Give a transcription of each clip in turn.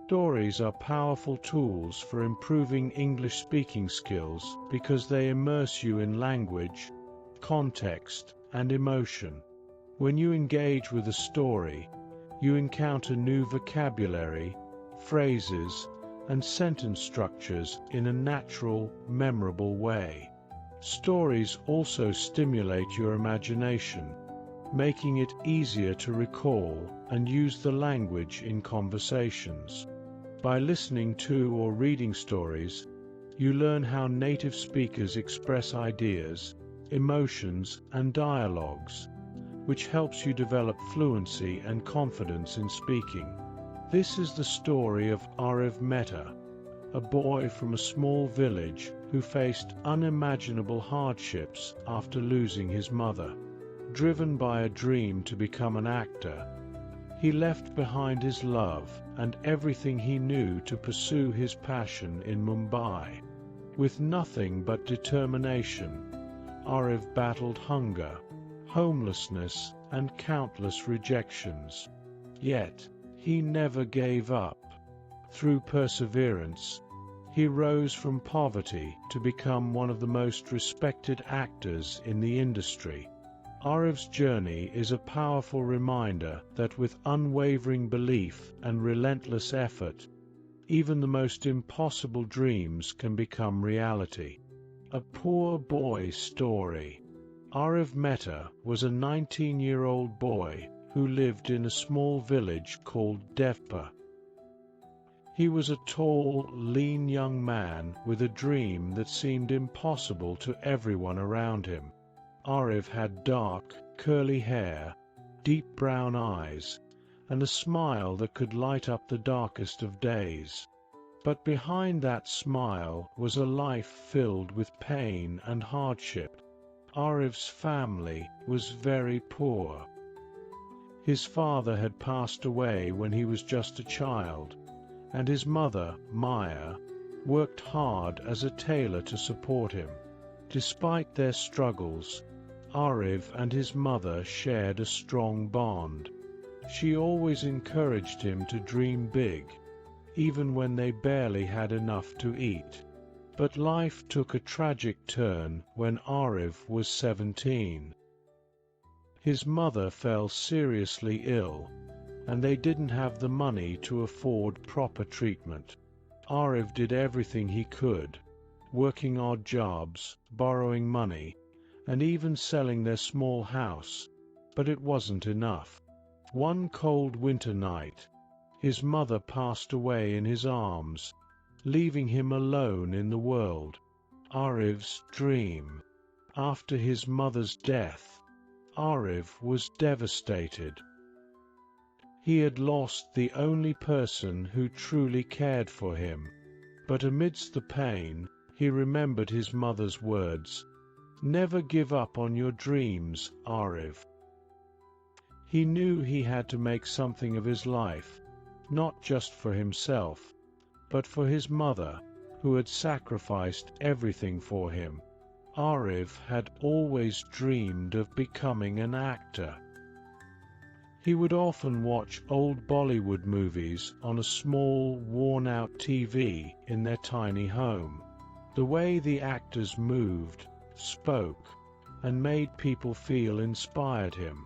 Stories are powerful tools for improving English speaking skills because they immerse you in language, context, and emotion. When you engage with a story, you encounter new vocabulary, phrases, and sentence structures in a natural, memorable way. Stories also stimulate your imagination, making it easier to recall and use the language in conversations. By listening to or reading stories, you learn how native speakers express ideas, emotions, and dialogues, which helps you develop fluency and confidence in speaking. This is the story of Ariv Mehta, a boy from a small village who faced unimaginable hardships after losing his mother. Driven by a dream to become an actor, he left behind his love and everything he knew to pursue his passion in Mumbai. With nothing but determination, Ariv battled hunger, homelessness, and countless rejections. Yet, he never gave up. Through perseverance, he rose from poverty to become one of the most respected actors in the industry. Ariv's journey is a powerful reminder that with unwavering belief and relentless effort, even the most impossible dreams can become reality. A poor boy's story. Ariv Mehta was a 19-year-old boy who lived in a small village called Devpa. He was a tall, lean young man with a dream that seemed impossible to everyone around him. Ariv had dark, curly hair, deep brown eyes, and a smile that could light up the darkest of days. But behind that smile was a life filled with pain and hardship. Ariv's family was very poor. His father had passed away when he was just a child, and his mother, Maya, worked hard as a tailor to support him. Despite their struggles, Ariv and his mother shared a strong bond. She always encouraged him to dream big, even when they barely had enough to eat. But life took a tragic turn when Ariv was 17. His mother fell seriously ill, and they didn't have the money to afford proper treatment. Ariv did everything he could, working odd jobs, borrowing money, and even selling their small house, but it wasn't enough. One cold winter night, his mother passed away in his arms, leaving him alone in the world. Ariv's dream. After his mother's death, Ariv was devastated. He had lost the only person who truly cared for him. But amidst the pain, he remembered his mother's words, "Never give up on your dreams, Ariv." He knew he had to make something of his life, not just for himself, but for his mother, who had sacrificed everything for him. Ariv had always dreamed of becoming an actor. He would often watch old Bollywood movies on a small, worn-out TV in their tiny home. The way the actors moved, spoke, and made people feel inspired him.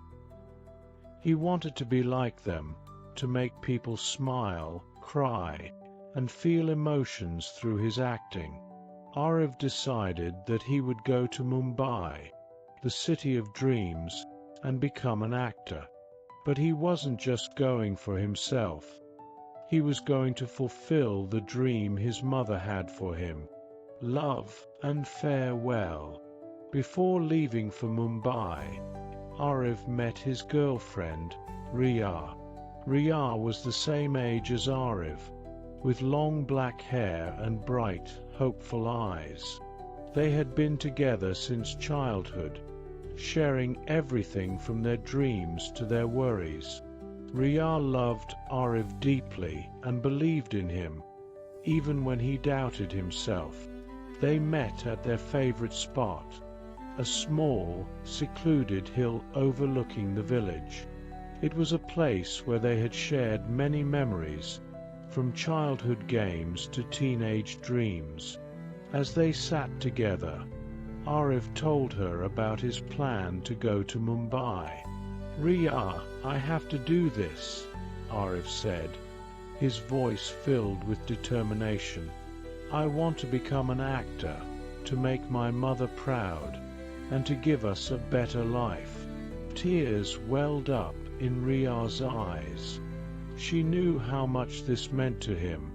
He wanted to be like them, to make people smile, cry, and feel emotions through his acting. Ariv decided that he would go to Mumbai, the city of dreams, and become an actor. But he wasn't just going for himself. He was going to fulfill the dream his mother had for him. Love and farewell. Before leaving for Mumbai, Ariv met his girlfriend, Riya. Riya was the same age as Ariv, with long black hair and bright, hopeful eyes. They had been together since childhood, sharing everything from their dreams to their worries. Riya loved Ariv deeply and believed in him, even when he doubted himself. They met at their favorite spot, a small, secluded hill overlooking the village. It was a place where they had shared many memories, from childhood games to teenage dreams. As they sat together, Arif told her about his plan to go to Mumbai. "Riya, I have to do this," Arif said, his voice filled with determination. "I want to become an actor, to make my mother proud, and to give us a better life." Tears welled up in Riya's eyes. She knew how much this meant to him,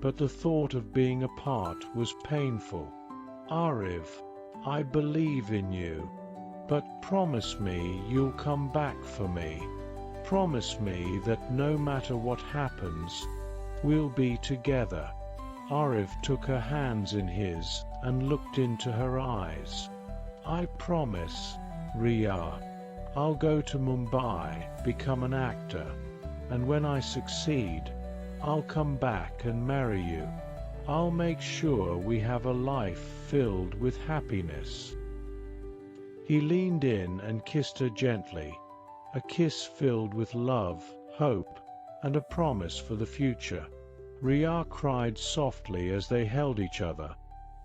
but the thought of being apart was painful. "Arif, I believe in you, but promise me you'll come back for me. Promise me that no matter what happens, we'll be together." Arif took her hands in his and looked into her eyes. "I promise, Riya. I'll go to Mumbai, become an actor, and when I succeed, I'll come back and marry you. I'll make sure we have a life filled with happiness." He leaned in and kissed her gently, a kiss filled with love, hope, and a promise for the future. Riya cried softly as they held each other,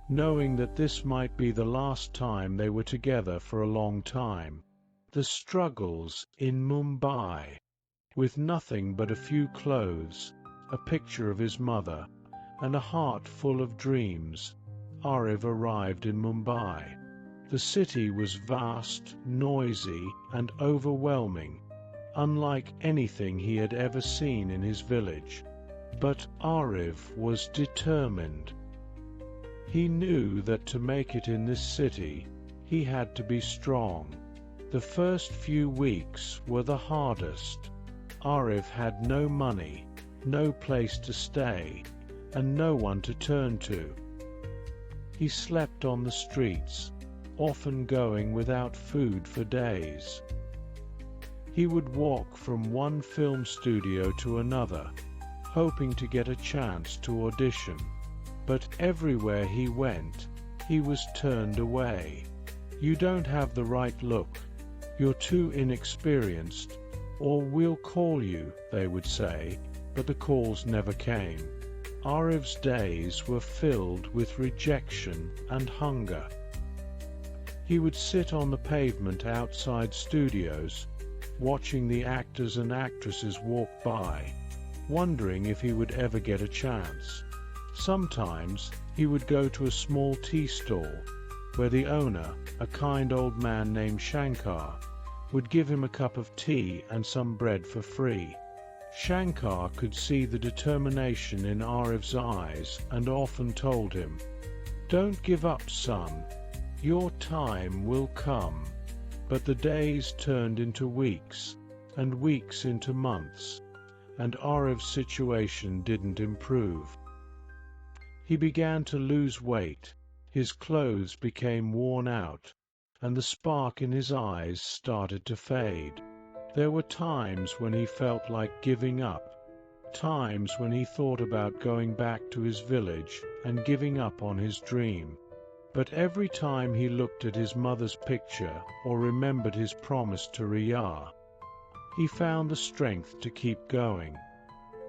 knowing that this might be the last time they were together for a long time. The struggles in Mumbai. With nothing but a few clothes, a picture of his mother, and a heart full of dreams, Arif arrived in Mumbai. The city was vast, noisy, and overwhelming, unlike anything he had ever seen in his village. But Arif was determined. He knew that to make it in this city, he had to be strong. The first few weeks were the hardest. Arif had no money, no place to stay, and no one to turn to. He slept on the streets, often going without food for days. He would walk from one film studio to another, hoping to get a chance to audition. But everywhere he went, he was turned away. "You don't have the right look. You're too inexperienced, or we'll call you," they would say, but the calls never came. Arif's days were filled with rejection and hunger. He would sit on the pavement outside studios, watching the actors and actresses walk by, wondering if he would ever get a chance. Sometimes he would go to a small tea stall, where the owner, a kind old man named Shankar, would give him a cup of tea and some bread for free. Shankar could see the determination in Arif's eyes and often told him, "Don't give up, son. Your time will come." But the days turned into weeks, and weeks into months, and Arif's situation didn't improve. He began to lose weight, his clothes became worn out, and the spark in his eyes started to fade. There were times when he felt like giving up, times when he thought about going back to his village and giving up on his dream. But every time he looked at his mother's picture or remembered his promise to Riya, he found the strength to keep going.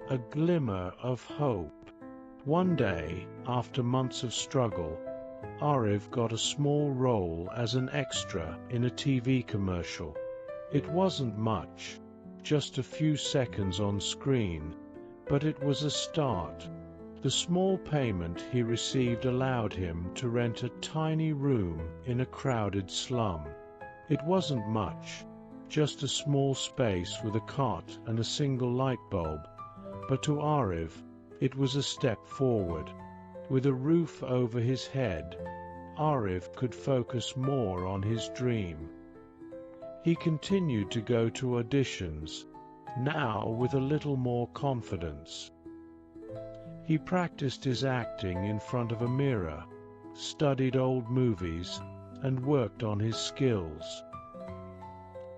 A glimmer of hope. One day, after months of struggle, Arif got a small role as an extra in a TV commercial. It wasn't much, just a few seconds on screen, but it was a start. The small payment he received allowed him to rent a tiny room in a crowded slum. It wasn't much, just a small space with a cot and a single light bulb, but to Arif, it was a step forward. With a roof over his head, Arif could focus more on his dream. He continued to go to auditions, now with a little more confidence. He practiced his acting in front of a mirror, studied old movies, and worked on his skills.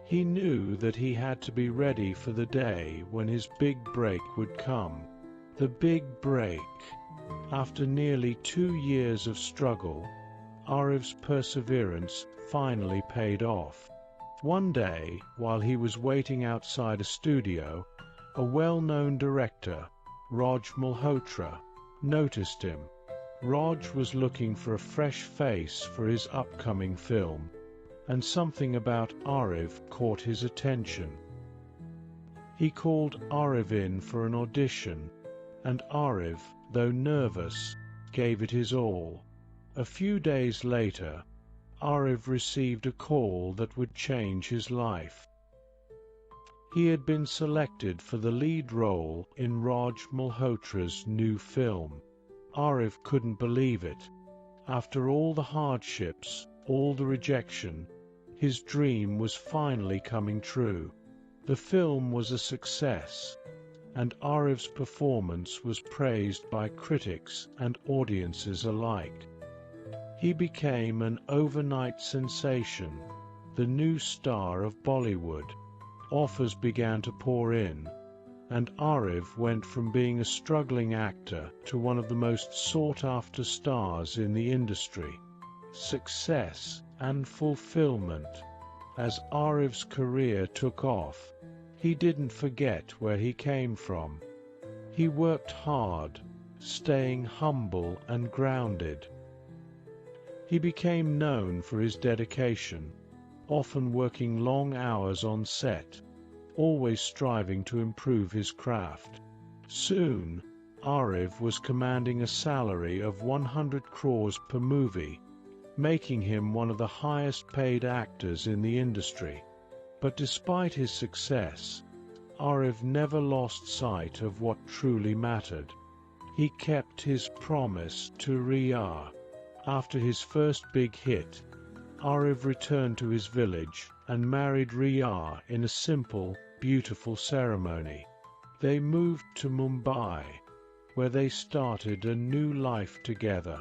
He knew that he had to be ready for the day when his big break would come. The big break. After nearly 2 years of struggle, Arif's perseverance finally paid off. One day, while he was waiting outside a studio, a well-known director, Raj Malhotra, noticed him. Raj was looking for a fresh face for his upcoming film, and something about Arif caught his attention. He called Arif in for an audition, and Arif, though nervous, gave it his all. A few days later, Arif received a call that would change his life. He had been selected for the lead role in Raj Malhotra's new film. Arif couldn't believe it. After all the hardships, all the rejection, his dream was finally coming true. The film was a success, and Arif's performance was praised by critics and audiences alike. He became an overnight sensation, the new star of Bollywood. Offers began to pour in, and Arif went from being a struggling actor to one of the most sought-after stars in the industry. Success and fulfillment. As Arif's career took off, he didn't forget where he came from. He worked hard, staying humble and grounded. He became known for his dedication, often working long hours on set, always striving to improve his craft. Soon, Arif was commanding a salary of 100 crores per movie, making him one of the highest-paid actors in the industry. But despite his success, Arif never lost sight of what truly mattered. He kept his promise to Riya. After his first big hit, Arif returned to his village and married Riya in a simple, beautiful ceremony. They moved to Mumbai, where they started a new life together.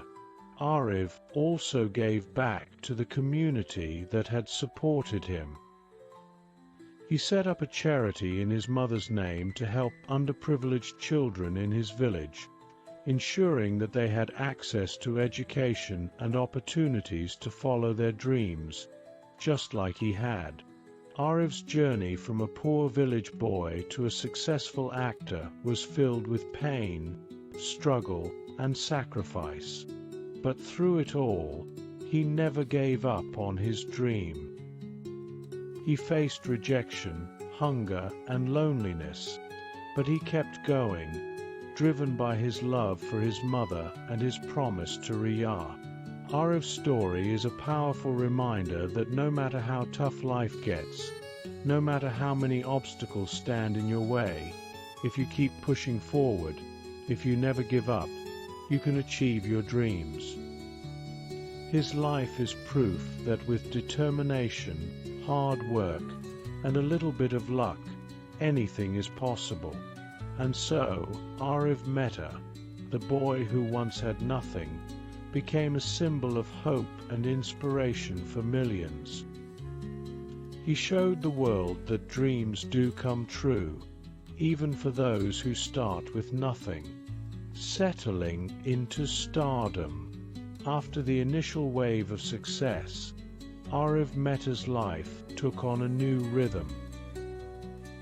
Arif also gave back to the community that had supported him. He set up a charity in his mother's name to help underprivileged children in his village, ensuring that they had access to education and opportunities to follow their dreams, just like he had. Arif's journey from a poor village boy to a successful actor was filled with pain, struggle, and sacrifice. But through it all, he never gave up on his dream. He faced rejection, hunger, and loneliness, but he kept going, driven by his love for his mother and his promise to Riya. Arif's story is a powerful reminder that no matter how tough life gets, no matter how many obstacles stand in your way, if you keep pushing forward, if you never give up, you can achieve your dreams. His life is proof that with determination, hard work, and a little bit of luck, anything is possible. And so, Arif Mehta, the boy who once had nothing, became a symbol of hope and inspiration for millions. He showed the world that dreams do come true, even for those who start with nothing. Settling into stardom. After the initial wave of success, Arif Mehta's life took on a new rhythm.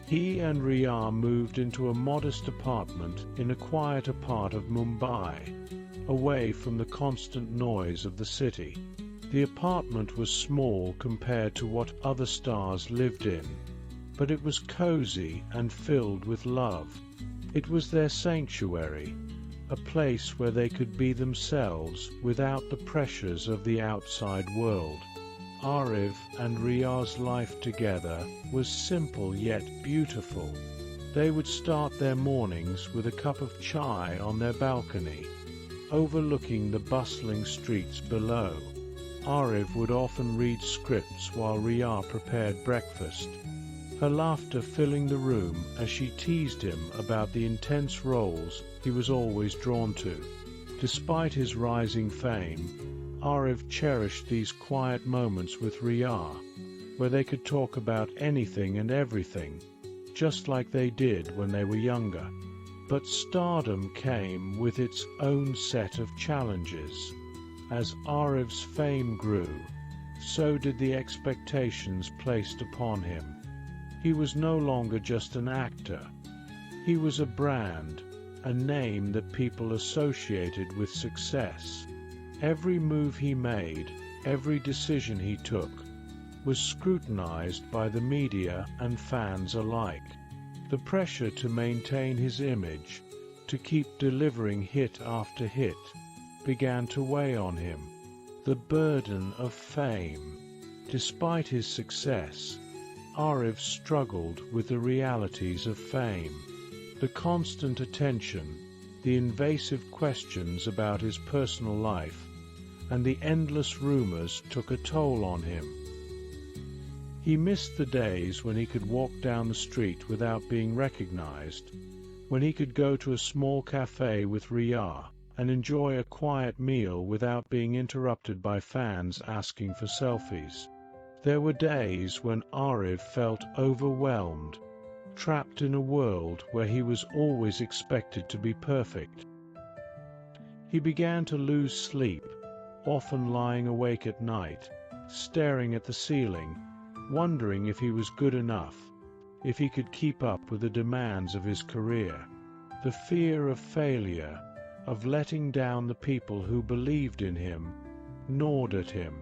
He and Riya moved into a modest apartment in a quieter part of Mumbai, away from the constant noise of the city. The apartment was small compared to what other stars lived in, but it was cozy and filled with love. It was their sanctuary, a place where they could be themselves without the pressures of the outside world. Arif and Riya's life together was simple yet beautiful. They would start their mornings with a cup of chai on their balcony, overlooking the bustling streets below. Arif would often read scripts while Riya prepared breakfast, her laughter filling the room as she teased him about the intense roles he was always drawn to. Despite his rising fame, Arif cherished these quiet moments with Riya, where they could talk about anything and everything, just like they did when they were younger. But stardom came with its own set of challenges. As Arif's fame grew, so did the expectations placed upon him. He was no longer just an actor. He was a brand, a name that people associated with success. Every move he made, every decision he took, was scrutinized by the media and fans alike. The pressure to maintain his image, to keep delivering hit after hit, began to weigh on him. The burden of fame. Despite his success, Arif struggled with the realities of fame. The constant attention, the invasive questions about his personal life, and the endless rumors took a toll on him. He missed the days when he could walk down the street without being recognized, when he could go to a small cafe with Riyah and enjoy a quiet meal without being interrupted by fans asking for selfies. There were days when Arif felt overwhelmed, trapped in a world where he was always expected to be perfect. He began to lose sleep, often lying awake at night, staring at the ceiling, wondering if he was good enough, if he could keep up with the demands of his career. The fear of failure, of letting down the people who believed in him, gnawed at him.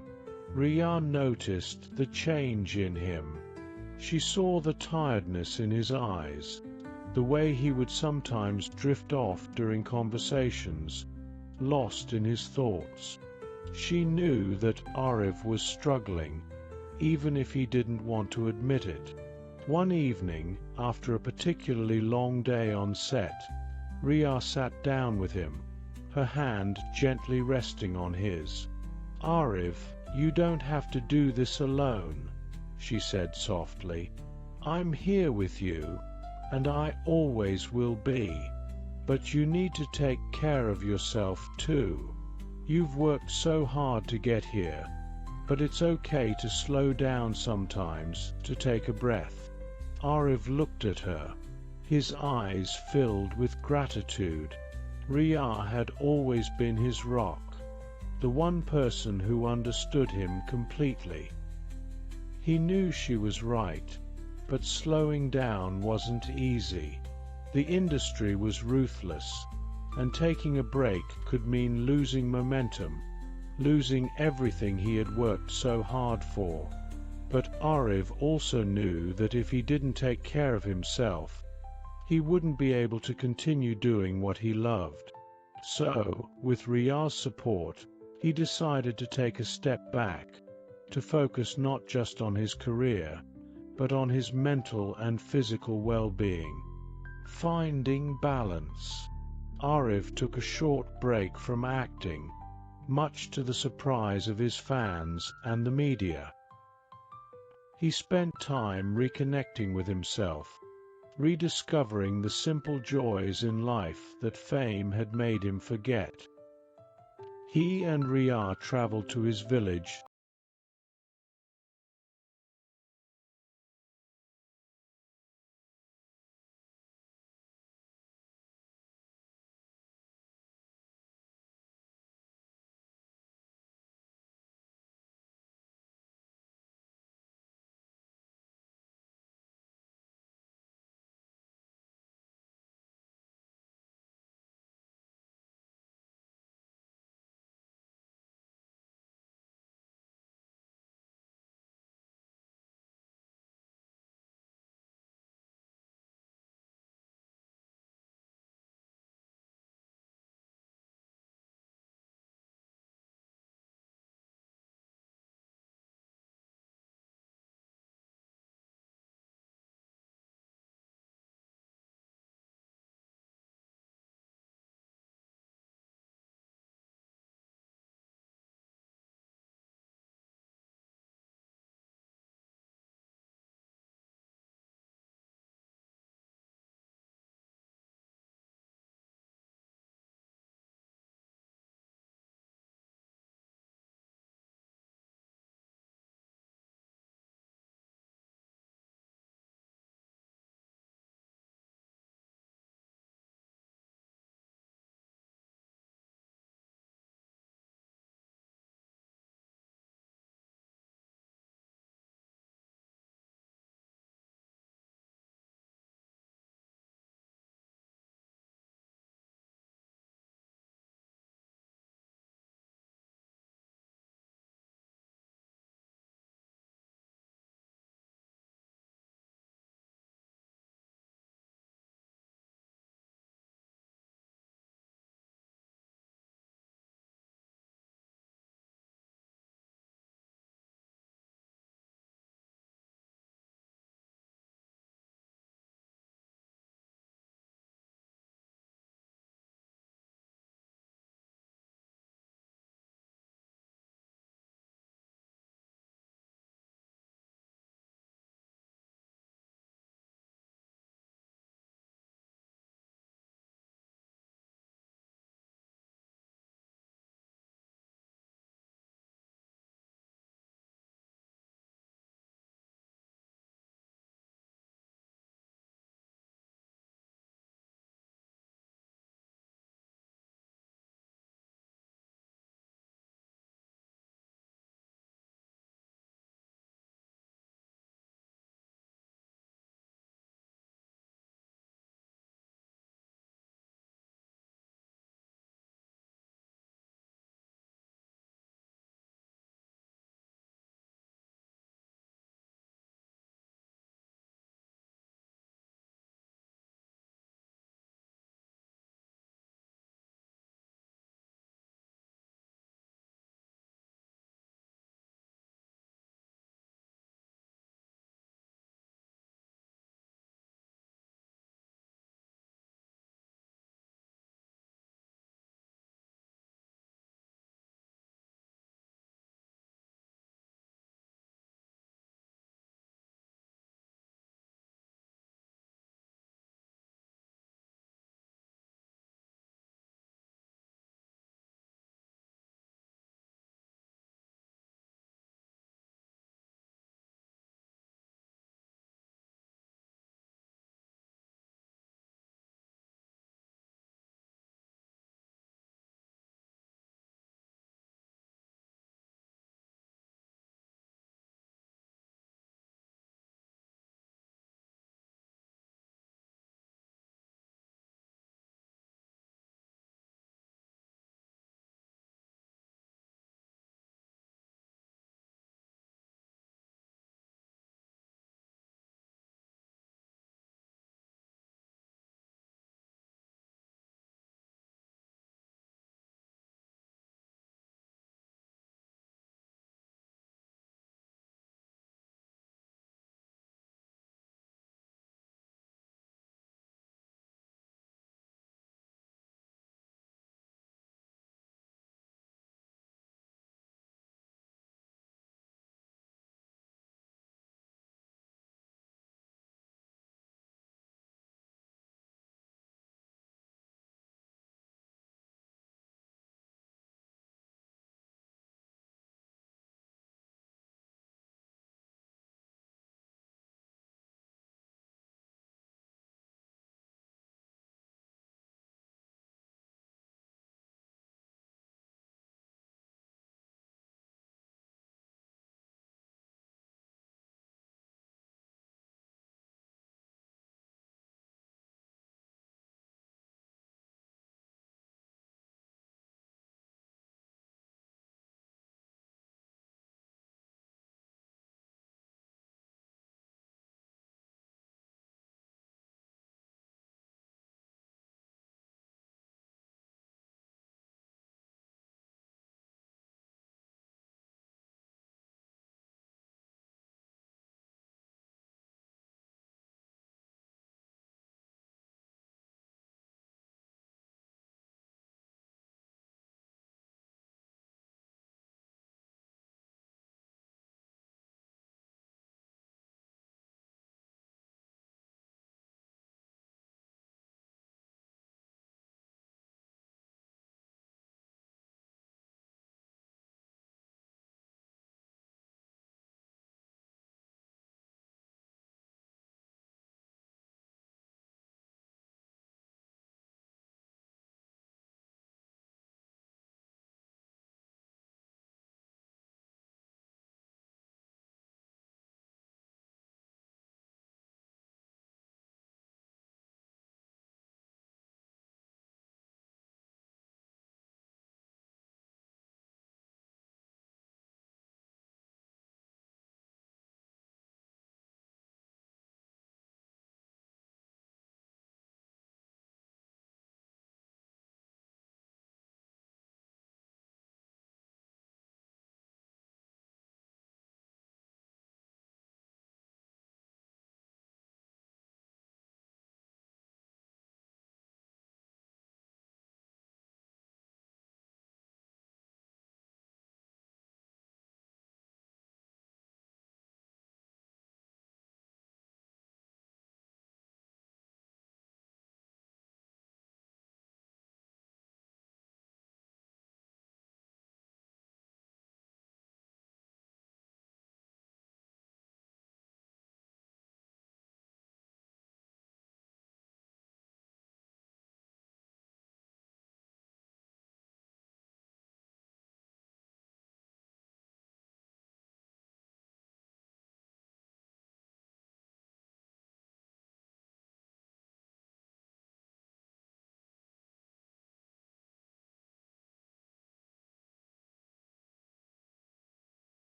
Riyah noticed the change in him. She saw the tiredness in his eyes, the way he would sometimes drift off during conversations, lost in his thoughts. She knew that Arif was struggling, even if he didn't want to admit it. One evening, after a particularly long day on set, Riyah sat down with him, her hand gently resting on his. "Arif, you don't have to do this alone," she said softly. "I'm here with you, and I always will be. But you need to take care of yourself too. You've worked so hard to get here, but it's okay to slow down sometimes, to take a breath." Arif looked at her, his eyes filled with gratitude. Riyah had always been his rock, the one person who understood him completely. He knew she was right, but slowing down wasn't easy. The industry was ruthless, and taking a break could mean losing momentum, losing everything he had worked so hard for. But Arif also knew that if he didn't take care of himself, he wouldn't be able to continue doing what he loved. So, with Riyah's support, he decided to take a step back, to focus not just on his career, but on his mental and physical well-being. Finding balance. Arif took a short break from acting, much to the surprise of his fans and the media. He spent time reconnecting with himself, rediscovering the simple joys in life that fame had made him forget. He and Riyah traveled to his village